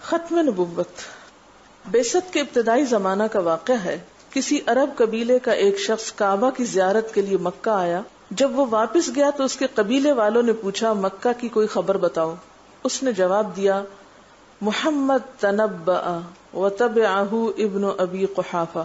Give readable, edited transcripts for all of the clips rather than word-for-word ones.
ختم نبوت بعثت کے ابتدائی زمانہ کا واقعہ ہے۔ کسی عرب قبیلے کا ایک شخص کعبہ کی زیارت کے لیے مکہ آیا۔ جب وہ واپس گیا تو اس کے قبیلے والوں نے پوچھا، مکہ کی کوئی خبر بتاؤ۔ اس نے جواب دیا، محمد تنبأ وتبعہ ابن ابی قحافہ،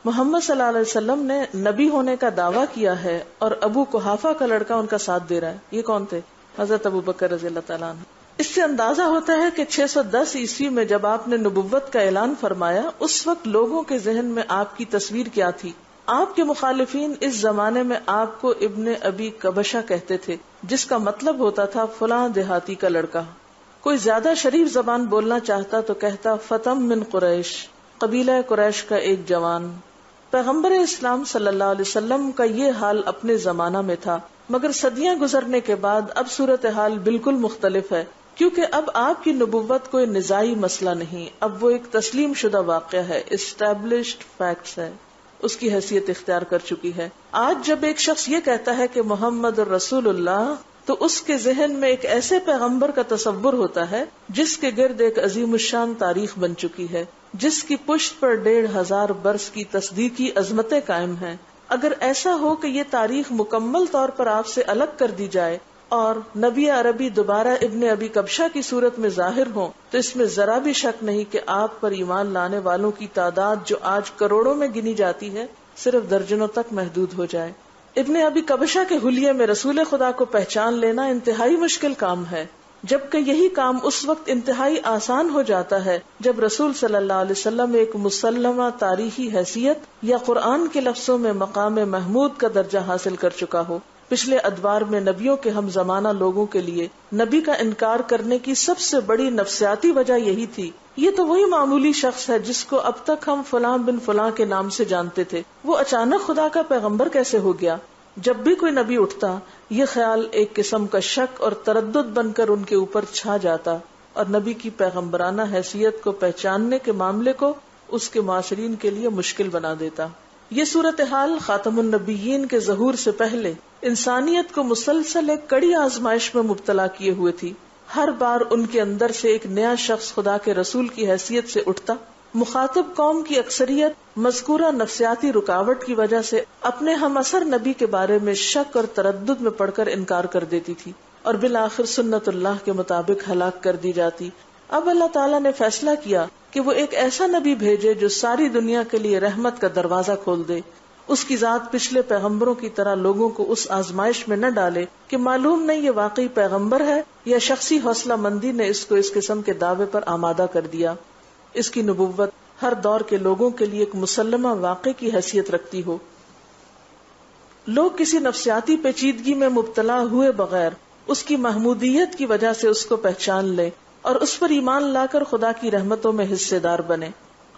محمد صلی اللہ علیہ وسلم نے نبی ہونے کا دعویٰ کیا ہے اور ابو قحافہ کا لڑکا ان کا ساتھ دے رہا ہے۔ یہ کون تھے؟ حضرت ابو بکر رضی اللہ تعالیٰ عنہ۔ اس سے اندازہ ہوتا ہے کہ 610 عیسوی میں جب آپ نے نبوت کا اعلان فرمایا، اس وقت لوگوں کے ذہن میں آپ کی تصویر کیا تھی؟ آپ کے مخالفین اس زمانے میں آپ کو ابن ابی قبشہ کہتے تھے، جس کا مطلب ہوتا تھا فلاں دیہاتی کا لڑکا۔ کوئی زیادہ شریف زبان بولنا چاہتا تو کہتا فتم من قریش، قبیلہ قریش کا ایک جوان۔ پیغمبر اسلام صلی اللہ علیہ وسلم کا یہ حال اپنے زمانہ میں تھا، مگر صدیاں گزرنے کے بعد اب صورتحال بالکل مختلف ہے، کیونکہ اب آپ کی نبوت کوئی نزاعی مسئلہ نہیں، اب وہ ایک تسلیم شدہ واقعہ ہے، اسٹیبلشڈ فیکٹس ہے، اس کی حیثیت اختیار کر چکی ہے۔ آج جب ایک شخص یہ کہتا ہے کہ محمد رسول اللہ، تو اس کے ذہن میں ایک ایسے پیغمبر کا تصور ہوتا ہے جس کے گرد ایک عظیم الشان تاریخ بن چکی ہے، جس کی پشت پر 1500 برس کی تصدیقی عظمتیں قائم ہیں۔ اگر ایسا ہو کہ یہ تاریخ مکمل طور پر آپ سے الگ کر دی جائے اور نبی عربی دوبارہ ابن ابی قبشہ کی صورت میں ظاہر ہوں، تو اس میں ذرا بھی شک نہیں کہ آپ پر ایمان لانے والوں کی تعداد جو آج کروڑوں میں گنی جاتی ہے، صرف درجنوں تک محدود ہو جائے۔ ابن ابی قبشہ کے حلیے میں رسول خدا کو پہچان لینا انتہائی مشکل کام ہے، جبکہ یہی کام اس وقت انتہائی آسان ہو جاتا ہے جب رسول صلی اللہ علیہ وسلم ایک مسلمہ تاریخی حیثیت یا قرآن کے لفظوں میں مقام محمود کا درجہ حاصل کر چکا ہو۔ پچھلے ادوار میں نبیوں کے ہم زمانہ لوگوں کے لیے نبی کا انکار کرنے کی سب سے بڑی نفسیاتی وجہ یہی تھی، یہ تو وہی معمولی شخص ہے جس کو اب تک ہم فلاں بن فلاں کے نام سے جانتے تھے، وہ اچانک خدا کا پیغمبر کیسے ہو گیا؟ جب بھی کوئی نبی اٹھتا، یہ خیال ایک قسم کا شک اور تردد بن کر ان کے اوپر چھا جاتا اور نبی کی پیغمبرانہ حیثیت کو پہچاننے کے معاملے کو اس کے معاصرین کے لیے مشکل بنا دیتا۔ یہ صورتحال خاتم النبیین کے ظہور سے پہلے انسانیت کو مسلسل ایک کڑی آزمائش میں مبتلا کیے ہوئے تھی۔ ہر بار ان کے اندر سے ایک نیا شخص خدا کے رسول کی حیثیت سے اٹھتا۔ مخاطب قوم کی اکثریت مذکورہ نفسیاتی رکاوٹ کی وجہ سے اپنے ہم اثر نبی کے بارے میں شک اور تردد میں پڑھ کر انکار کر دیتی تھی اور بالآخر سنت اللہ کے مطابق ہلاک کر دی جاتی۔ اب اللہ تعالیٰ نے فیصلہ کیا کہ وہ ایک ایسا نبی بھیجے جو ساری دنیا کے لیے رحمت کا دروازہ کھول دے۔ اس کی ذات پچھلے پیغمبروں کی طرح لوگوں کو اس آزمائش میں نہ ڈالے کہ معلوم نہیں یہ واقعی پیغمبر ہے یا شخصی حوصلہ مندی نے اس کو اس قسم کے دعوے پر آمادہ کر دیا۔ اس کی نبوت ہر دور کے لوگوں کے لیے ایک مسلمہ واقعے کی حیثیت رکھتی ہو۔ لوگ کسی نفسیاتی پیچیدگی میں مبتلا ہوئے بغیر اس کی محمودیت کی وجہ سے اس کو پہچان لیں اور اس پر ایمان لا کر خدا کی رحمتوں میں حصے دار بنے۔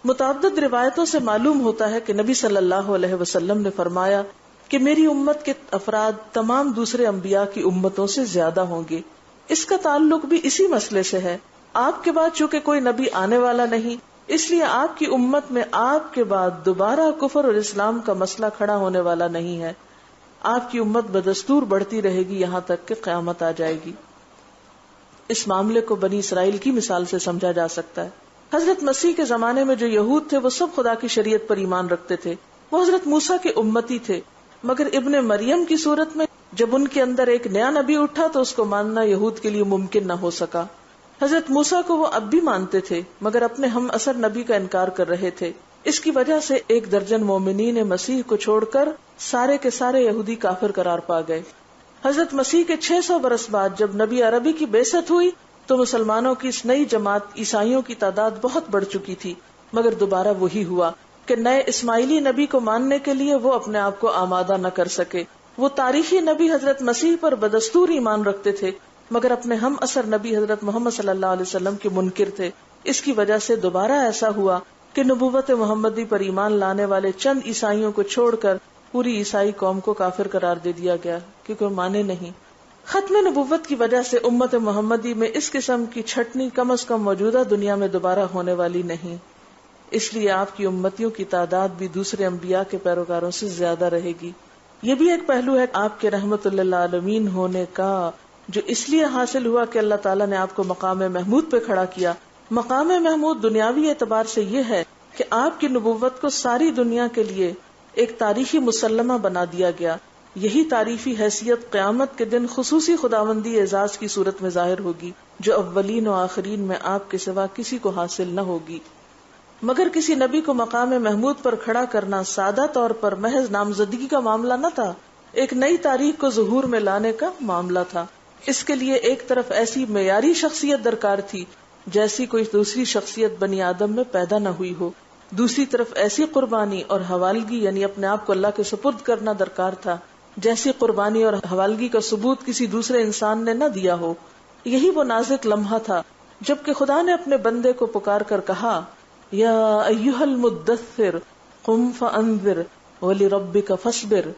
متعدد روایتوں سے معلوم ہوتا ہے کہ نبی صلی اللہ علیہ وسلم نے فرمایا کہ میری امت کے افراد تمام دوسرے انبیاء کی امتوں سے زیادہ ہوں گے۔ اس کا تعلق بھی اسی مسئلے سے ہے۔ آپ کے بعد چونکہ کوئی نبی آنے والا نہیں، اس لیے آپ کی امت میں آپ کے بعد دوبارہ کفر اور اسلام کا مسئلہ کھڑا ہونے والا نہیں ہے۔ آپ کی امت بدستور بڑھتی رہے گی یہاں تک کہ قیامت آ جائے گی۔ اس معاملے کو بنی اسرائیل کی مثال سے سمجھا جا سکتا ہے۔ حضرت مسیح کے زمانے میں جو یہود تھے وہ سب خدا کی شریعت پر ایمان رکھتے تھے، وہ حضرت موسیٰ کے امتی تھے، مگر ابن مریم کی صورت میں جب ان کے اندر ایک نیا نبی اٹھا تو اس کو ماننا یہود کے لیے ممکن نہ ہو سکا۔ حضرت موسیٰ کو وہ اب بھی مانتے تھے مگر اپنے ہم اثر نبی کا انکار کر رہے تھے۔ اس کی وجہ سے 1 درجن مومنین مسیح کو چھوڑ کر سارے کے سارے یہودی کافر قرار پا گئے۔ حضرت مسیح کے 600 برس بعد جب نبی عربی کی بعثت ہوئی تو مسلمانوں کی اس نئی جماعت عیسائیوں کی تعداد بہت بڑھ چکی تھی، مگر دوبارہ وہی ہوا کہ نئے اسماعیلی نبی کو ماننے کے لیے وہ اپنے آپ کو آمادہ نہ کر سکے۔ وہ تاریخی نبی حضرت مسیح پر بدستور ایمان رکھتے تھے مگر اپنے ہم اثر نبی حضرت محمد صلی اللہ علیہ وسلم کے منکر تھے۔ اس کی وجہ سے دوبارہ ایسا ہوا کہ نبوت محمدی پر ایمان لانے والے چند عیسائیوں کو چھوڑ کر پوری عیسائی قوم کو کافر قرار دے دیا گیا کیونکہ وہ مانے نہیں۔ ختم نبوت کی وجہ سے امت محمدی میں اس قسم کی چھٹنی کم از کم موجودہ دنیا میں دوبارہ ہونے والی نہیں، اس لیے آپ کی امتیوں کی تعداد بھی دوسرے انبیاء کے پیروکاروں سے زیادہ رہے گی۔ یہ بھی ایک پہلو ہے آپ کے رحمت للعالمین ہونے کا، جو اس لیے حاصل ہوا کہ اللہ تعالیٰ نے آپ کو مقام محمود پہ کھڑا کیا مقام محمود دنیاوی اعتبار سے یہ ہے کہ آپ کی نبوت کو ساری دنیا کے لیے ایک تاریخی مسلمہ بنا دیا گیا. یہی تعریفی حیثیت قیامت کے دن خصوصی خداوندی اعزاز کی صورت میں ظاہر ہوگی جو اولین و آخرین میں آپ کے سوا کسی کو حاصل نہ ہوگی. مگر کسی نبی کو مقام محمود پر کھڑا کرنا سادہ طور پر محض نامزدگی کا معاملہ نہ تھا، ایک نئی تاریخ کو ظہور میں لانے کا معاملہ تھا. اس کے لیے ایک طرف ایسی معیاری شخصیت درکار تھی جیسی کوئی دوسری شخصیت بنی آدم میں پیدا نہ ہوئی ہو، دوسری طرف ایسی قربانی اور حوالگی یعنی اپنے آپ کو اللہ کے سپرد کرنا درکار تھا جیسی قربانی اور حوالگی کا ثبوت کسی دوسرے انسان نے نہ دیا ہو. یہی وہ نازک لمحہ تھا جبکہ خدا نے اپنے بندے کو پکار کر کہا، یا ایھا المدثر قم فانذر ولربک فاصبر،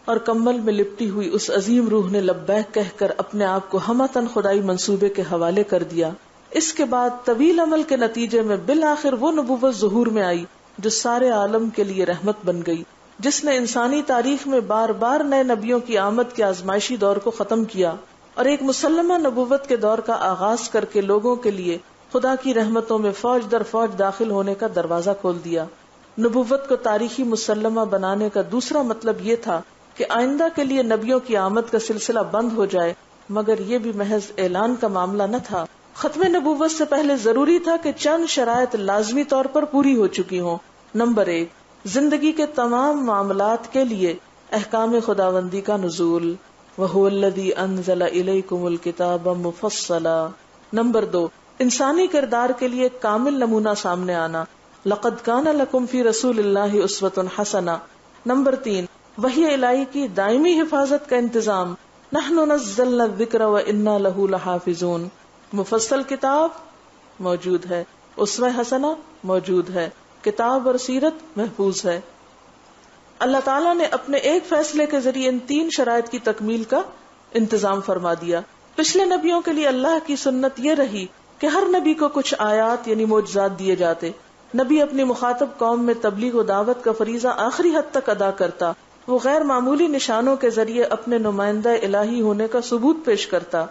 اور کمبل میں لپٹی ہوئی اس عظیم روح نے لبیک کہہ کر اپنے آپ کو ہمتن خدائی منصوبے کے حوالے کر دیا. اس کے بعد طویل عمل کے نتیجے میں بالآخر وہ نبوت ظہور میں آئی جو سارے عالم کے لیے رحمت بن گئی، جس نے انسانی تاریخ میں بار بار نئے نبیوں کی آمد کے آزمائشی دور کو ختم کیا اور ایک مسلمہ نبوت کے دور کا آغاز کر کے لوگوں کے لیے خدا کی رحمتوں میں فوج در فوج داخل ہونے کا دروازہ کھول دیا. نبوت کو تاریخی مسلمہ بنانے کا دوسرا مطلب یہ تھا کہ آئندہ کے لیے نبیوں کی آمد کا سلسلہ بند ہو جائے، مگر یہ بھی محض اعلان کا معاملہ نہ تھا. ختم نبوت سے پہلے ضروری تھا کہ چند شرائط لازمی طور پر پوری ہو چکی ہوں. نمبر 1، زندگی کے تمام معاملات کے لیے احکام خداوندی کا نزول، وَهُوَ الَّذِي أَنزَلَ إِلَيْكُمُ الْكِتَابَ مُفَصَّلًا. نمبر 2، انسانی کردار کے لیے کامل نمونہ سامنے آنا، لَقَدْ كَانَ لَكُمْ فِي رَسُولِ اللَّهِ أُسْوَةٌ حَسَنَةٌ. نمبر 3، وحی الہی کی دائمی حفاظت کا انتظام، نَحْنُ نَزَّلْنَا الذِّكْرَ وَإِنَّا لَهُ لَحَافِظُونَ. مفصل کتاب موجود ہے، اسوہ حسنہ موجود ہے، کتاب اور سیرت محفوظ ہے. اللہ تعالیٰ نے اپنے ایک فیصلے کے ذریعے ان 3 شرائط کی تکمیل کا انتظام فرما دیا. پچھلے نبیوں کے لیے اللہ کی سنت یہ رہی کہ ہر نبی کو کچھ آیات یعنی معجزات دیے جاتے. نبی اپنی مخاطب قوم میں تبلیغ و دعوت کا فریضہ آخری حد تک ادا کرتا. وہ غیر معمولی نشانوں کے ذریعے اپنے نمائندہ الہی ہونے کا ثبوت پیش کرتا.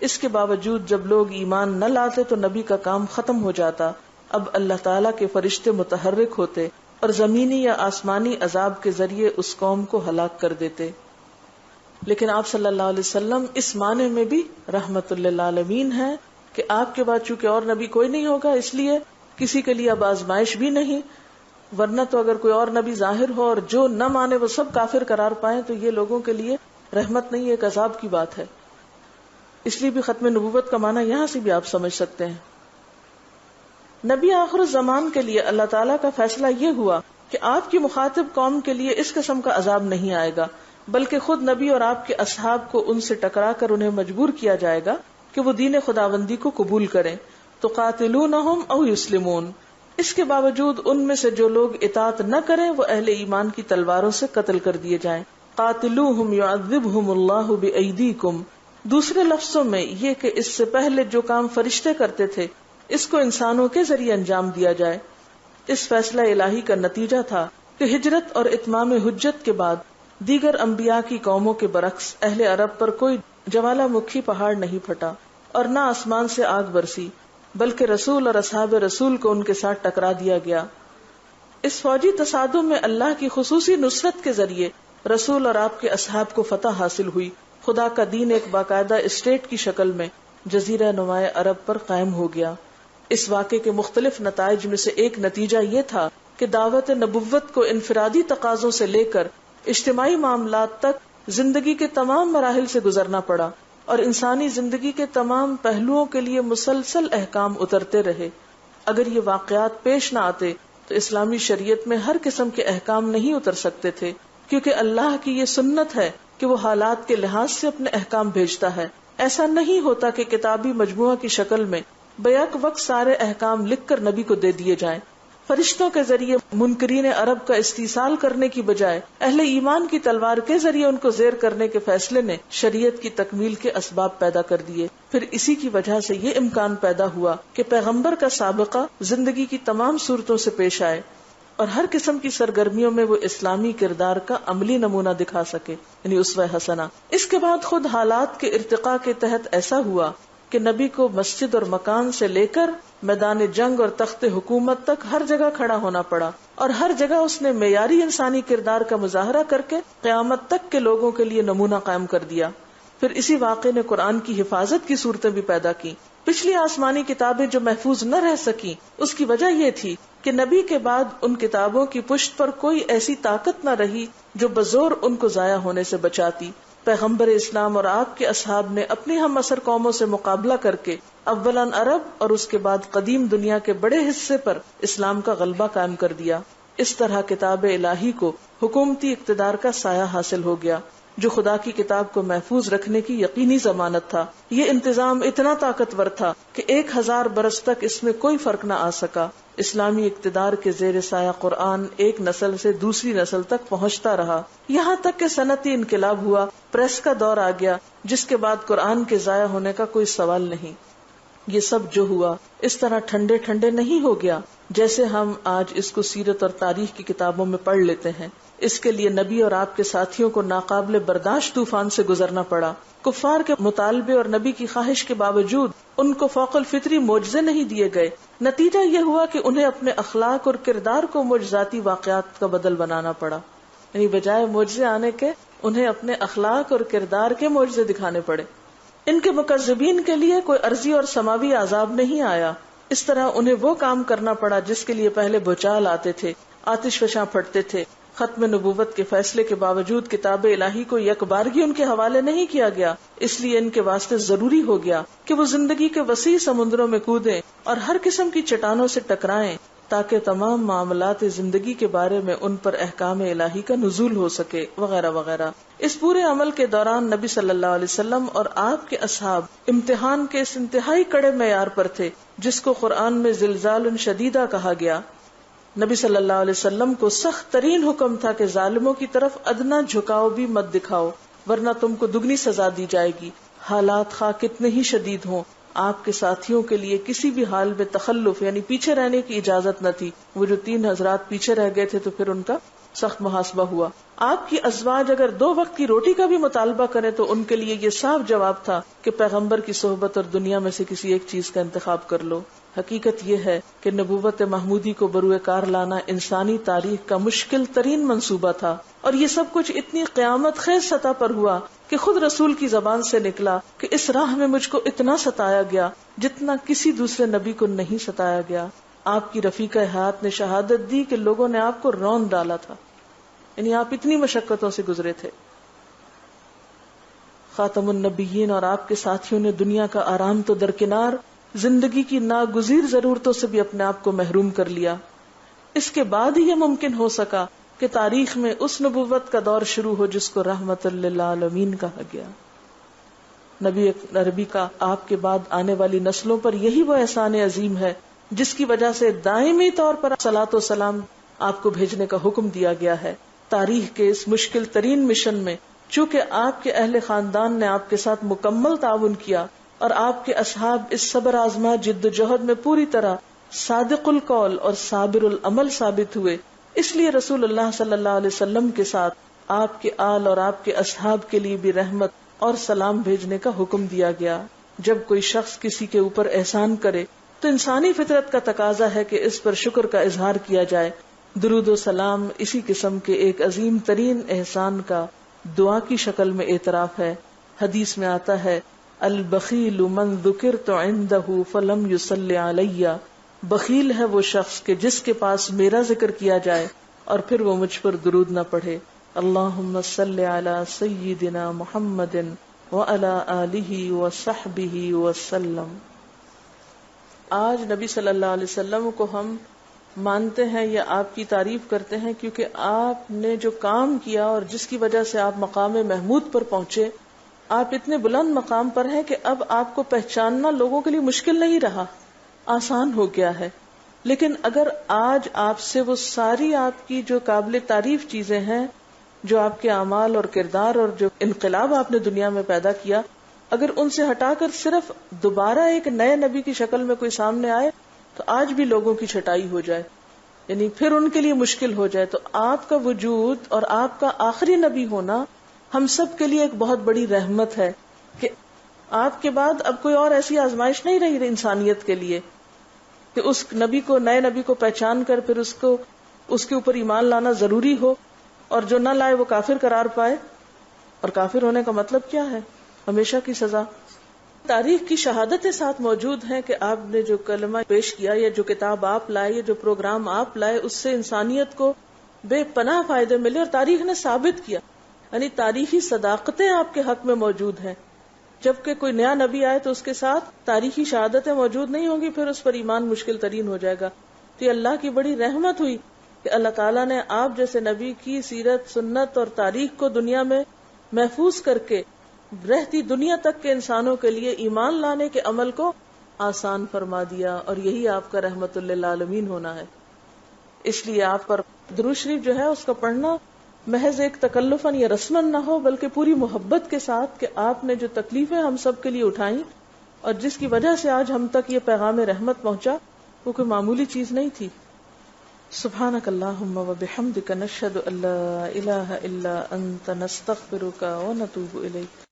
اس کے باوجود جب لوگ ایمان نہ لاتے تو نبی کا کام ختم ہو جاتا. اب اللہ تعالیٰ کے فرشتے متحرک ہوتے اور زمینی یا آسمانی عذاب کے ذریعے اس قوم کو ہلاک کر دیتے. لیکن آپ صلی اللہ علیہ وسلم اس معنی میں بھی رحمت للعالمین ہے کہ آپ کے بعد چونکہ اور نبی کوئی نہیں ہوگا، اس لیے کسی کے لیے اب آزمائش بھی نہیں. ورنہ تو اگر کوئی اور نبی ظاہر ہو اور جو نہ مانے وہ سب کافر قرار پائیں تو یہ لوگوں کے لیے رحمت نہیں، ایک عذاب کی بات ہے. اس لیے بھی ختم نبوت کا معنی یہاں سے بھی آپ سمجھ سکتے ہیں. نبی آخر الزمان کے لیے اللہ تعالیٰ کا فیصلہ یہ ہوا کہ آپ کی مخاطب قوم کے لیے اس قسم کا عذاب نہیں آئے گا، بلکہ خود نبی اور آپ کے اصحاب کو ان سے ٹکرا کر انہیں مجبور کیا جائے گا کہ وہ دین خداوندی کو قبول کریں. تو قاتلونہم او یسلمون، اس کے باوجود ان میں سے جو لوگ اطاعت نہ کریں وہ اہل ایمان کی تلواروں سے قتل کر دیے جائیں. قاتلوہم یعذبہم اللہ بایدیکم، دوسرے لفظوں میں یہ کہ اس سے پہلے جو کام فرشتے کرتے تھے اس کو انسانوں کے ذریعے انجام دیا جائے. اس فیصلہ الہی کا نتیجہ تھا کہ ہجرت اور اتمام حجت کے بعد دیگر انبیاء کی قوموں کے برعکس اہل عرب پر کوئی جوالا مکھی پہاڑ نہیں پھٹا اور نہ آسمان سے آگ برسی، بلکہ رسول اور اصحاب رسول کو ان کے ساتھ ٹکرا دیا گیا. اس فوجی تصادم میں اللہ کی خصوصی نصرت کے ذریعے رسول اور آپ کے اصحاب کو فتح حاصل ہوئی. خدا کا دین ایک باقاعدہ اسٹیٹ کی شکل میں جزیرہ نمائے عرب پر قائم ہو گیا. اس واقعے کے مختلف نتائج میں سے ایک نتیجہ یہ تھا کہ دعوت نبوت کو انفرادی تقاضوں سے لے کر اجتماعی معاملات تک زندگی کے تمام مراحل سے گزرنا پڑا اور انسانی زندگی کے تمام پہلوؤں کے لیے مسلسل احکام اترتے رہے. اگر یہ واقعات پیش نہ آتے تو اسلامی شریعت میں ہر قسم کے احکام نہیں اتر سکتے تھے، کیونکہ اللہ کی یہ سنت ہے کہ وہ حالات کے لحاظ سے اپنے احکام بھیجتا ہے. ایسا نہیں ہوتا کہ کتابی مجموعہ کی شکل میں بیک وقت سارے احکام لکھ کر نبی کو دے دیے جائیں. فرشتوں کے ذریعے منکرین عرب کا استیصال کرنے کی بجائے اہل ایمان کی تلوار کے ذریعے ان کو زیر کرنے کے فیصلے نے شریعت کی تکمیل کے اسباب پیدا کر دیے. پھر اسی کی وجہ سے یہ امکان پیدا ہوا کہ پیغمبر کا سابقہ زندگی کی تمام صورتوں سے پیش آئے اور ہر قسم کی سرگرمیوں میں وہ اسلامی کردار کا عملی نمونہ دکھا سکے، یعنی اسوہ حسنہ. اس کے بعد خود حالات کے ارتقاء کے تحت ایسا ہوا کہ نبی کو مسجد اور مکان سے لے کر میدان جنگ اور تخت حکومت تک ہر جگہ کھڑا ہونا پڑا، اور ہر جگہ اس نے معیاری انسانی کردار کا مظاہرہ کر کے قیامت تک کے لوگوں کے لیے نمونہ قائم کر دیا۔ پھر اسی واقعے نے قرآن کی حفاظت کی صورتیں بھی پیدا کی۔ پچھلی آسمانی کتابیں جو محفوظ نہ رہ سکی، اس کی وجہ یہ تھی کہ نبی کے بعد ان کتابوں کی پشت پر کوئی ایسی طاقت نہ رہی جو بزور ان کو ضائع ہونے سے بچاتی۔ پیغمبر اسلام اور آپ کے اصحاب نے اپنی ہم عصر قوموں سے مقابلہ کر کے اولاً عرب اور اس کے بعد قدیم دنیا کے بڑے حصے پر اسلام کا غلبہ قائم کر دیا۔ اس طرح کتاب الہی کو حکومتی اقتدار کا سایہ حاصل ہو گیا، جو خدا کی کتاب کو محفوظ رکھنے کی یقینی ضمانت تھا۔ یہ انتظام اتنا طاقتور تھا کہ 1000 برس تک اس میں کوئی فرق نہ آ سکا۔ اسلامی اقتدار کے زیر سایہ قرآن ایک نسل سے دوسری نسل تک پہنچتا رہا، یہاں تک کہ صنعتی انقلاب ہوا، پریس کا دور آ گیا، جس کے بعد قرآن کے ضائع ہونے کا کوئی سوال نہیں۔ یہ سب جو ہوا اس طرح ٹھنڈے ٹھنڈے نہیں ہو گیا جیسے ہم آج اس کو سیرت اور تاریخ کی کتابوں میں پڑھ لیتے ہیں۔ اس کے لیے نبی اور آپ کے ساتھیوں کو ناقابل برداشت طوفان سے گزرنا پڑا۔ کفار کے مطالبے اور نبی کی خواہش کے باوجود ان کو فوق الفطری معجزے نہیں دیے گئے۔ نتیجہ یہ ہوا کہ انہیں اپنے اخلاق اور کردار کو معجزاتی واقعات کا بدل بنانا پڑا، یعنی بجائے معجزے آنے کے انہیں اپنے اخلاق اور کردار کے معجزے دکھانے پڑے۔ ان کے مکذبین کے لیے کوئی ارضی اور سماوی عذاب نہیں آیا، اس طرح انہیں وہ کام کرنا پڑا جس کے لیے پہلے بھوچال آتے تھے، آتش فشاں پھٹتے تھے۔ ختم نبوت کے فیصلے کے باوجود کتاب الہی کو یک بارگی ان کے حوالے نہیں کیا گیا، اس لیے ان کے واسطے ضروری ہو گیا کہ وہ زندگی کے وسیع سمندروں میں کودیں اور ہر قسم کی چٹانوں سے ٹکرائیں تاکہ تمام معاملات زندگی کے بارے میں ان پر احکام الہی کا نزول ہو سکے، وغیرہ وغیرہ۔ اس پورے عمل کے دوران نبی صلی اللہ علیہ وسلم اور آپ کے اصحاب امتحان کے اس انتہائی کڑے معیار پر تھے جس کو قرآن میں زلزال شدیدہ کہا گیا۔ نبی صلی اللہ علیہ وسلم کو سخت ترین حکم تھا کہ ظالموں کی طرف ادنا جھکاؤ بھی مت دکھاؤ، ورنہ تم کو دگنی سزا دی جائے گی، حالات خواہ کتنے ہی شدید ہوں۔ آپ کے ساتھیوں کے لیے کسی بھی حال میں تخلف یعنی پیچھے رہنے کی اجازت نہ تھی۔ وہ جو 3 حضرات پیچھے رہ گئے تھے تو پھر ان کا سخت محاسبہ ہوا۔ آپ کی ازواج اگر 2 وقت کی روٹی کا بھی مطالبہ کریں تو ان کے لیے یہ صاف جواب تھا کہ پیغمبر کی صحبت اور دنیا میں سے کسی ایک چیز کا انتخاب کر لو۔ حقیقت یہ ہے کہ نبوت محمودی کو بروئے کار لانا انسانی تاریخ کا مشکل ترین منصوبہ تھا، اور یہ سب کچھ اتنی قیامت خیز سطح پر ہوا کہ خود رسول کی زبان سے نکلا کہ اس راہ میں مجھ کو اتنا ستایا گیا جتنا کسی دوسرے نبی کو نہیں ستایا گیا۔ آپ کی رفیقہ حیات نے شہادت دی کہ لوگوں نے آپ کو رون ڈالا تھا، یعنی آپ اتنی مشقتوں سے گزرے تھے۔ خاتم النبیین اور آپ کے ساتھیوں نے دنیا کا آرام تو درکنار، زندگی کی ناگزیر ضرورتوں سے بھی اپنے آپ کو محروم کر لیا۔ اس کے بعد ہی یہ ممکن ہو سکا کہ تاریخ میں اس نبوت کا دور شروع ہو جس کو رحمت للعالمین کہا گیا۔ نبی عربی کا آپ کے بعد آنے والی نسلوں پر یہی وہ احسان عظیم ہے جس کی وجہ سے دائمی طور پر صلاۃ و سلام آپ کو بھیجنے کا حکم دیا گیا ہے۔ تاریخ کے اس مشکل ترین مشن میں چونکہ آپ کے اہل خاندان نے آپ کے ساتھ مکمل تعاون کیا اور آپ کے اصحاب اس صبر آزما جد و جہد میں پوری طرح صادق القول اور صابر العمل ثابت ہوئے، اس لیے رسول اللہ صلی اللہ علیہ وسلم کے ساتھ آپ کے آل اور آپ کے اصحاب کے لیے بھی رحمت اور سلام بھیجنے کا حکم دیا گیا۔ جب کوئی شخص کسی کے اوپر احسان کرے تو انسانی فطرت کا تقاضا ہے کہ اس پر شکر کا اظہار کیا جائے۔ درود و سلام اسی قسم کے ایک عظیم ترین احسان کا دعا کی شکل میں اعتراف ہے۔ حدیث میں آتا ہے البخیل من ذکرت عندہ فلم یصلی علی، بخیل ہے وہ شخص کہ جس کے پاس میرا ذکر کیا جائے اور پھر وہ مجھ پر درود نہ پڑھے۔ اللہم صلی علی سیدنا محمد وعلی آلہ وصحبہ وسلم۔ آج نبی صلی اللہ علیہ وسلم کو ہم مانتے ہیں یا آپ کی تعریف کرتے ہیں کیونکہ آپ نے جو کام کیا اور جس کی وجہ سے آپ مقام محمود پر پہنچے، آپ اتنے بلند مقام پر ہیں کہ اب آپ کو پہچاننا لوگوں کے لیے مشکل نہیں رہا، آسان ہو گیا ہے۔ لیکن اگر آج آپ سے وہ ساری آپ کی جو قابل تعریف چیزیں ہیں، جو آپ کے اعمال اور کردار اور جو انقلاب آپ نے دنیا میں پیدا کیا، اگر ان سے ہٹا کر صرف دوبارہ ایک نئے نبی کی شکل میں کوئی سامنے آئے تو آج بھی لوگوں کی چھٹائی ہو جائے، یعنی پھر ان کے لیے مشکل ہو جائے، تو آپ کا وجود اور آپ کا آخری نبی ہونا ہم سب کے لیے ایک بہت بڑی رحمت ہے کہ آپ کے بعد اب کوئی اور ایسی آزمائش نہیں رہی انسانیت کے لیے کہ اس نبی کو، نئے نبی کو پہچان کر پھر اس کے اوپر ایمان لانا ضروری ہو، اور جو نہ لائے وہ کافر قرار پائے. اور کافر ہونے کا مطلب کیا ہے؟ ہمیشہ کی سزا. تاریخ کی شہادتیں ساتھ موجود ہیں کہ آپ نے جو کلمہ پیش کیا، یا جو کتاب آپ لائے، یا جو پروگرام آپ لائے، اس سے انسانیت کو بے پناہ فائدے ملے، اور تاریخ نے ثابت کیا. یعنی تاریخی صداقتیں آپ کے حق میں موجود ہیں. جبکہ کوئی نیا نبی آئے تو اس کے ساتھ تاریخی شہادتیں موجود نہیں ہوں گی، پھر اس پر ایمان مشکل ترین ہو جائے گا. تو یہ اللہ کی بڑی رحمت ہوئی کہ اللہ تعالیٰ نے آپ جیسے نبی کی سیرت، سنت اور تاریخ کو دنیا میں محفوظ کر کے رہتی دنیا تک کے انسانوں کے لیے ایمان لانے کے عمل کو آسان فرما دیا. اور یہی آپ کا رحمت للعالمین ہونا ہے. اس لیے آپ پر درود شریف جو ہے اس کا پڑھنا محض ایک تکلفاً یا رسماً نہ ہو، بلکہ پوری محبت کے ساتھ کہ آپ نے جو تکلیفیں ہم سب کے لیے اٹھائیں اور جس کی وجہ سے آج ہم تک یہ پیغام رحمت پہنچا، وہ کوئی معمولی چیز نہیں تھی. سبحانک اللہم و بحمدک نشہد ان لا الہ الا انت نستغفرک و نتوب الیک.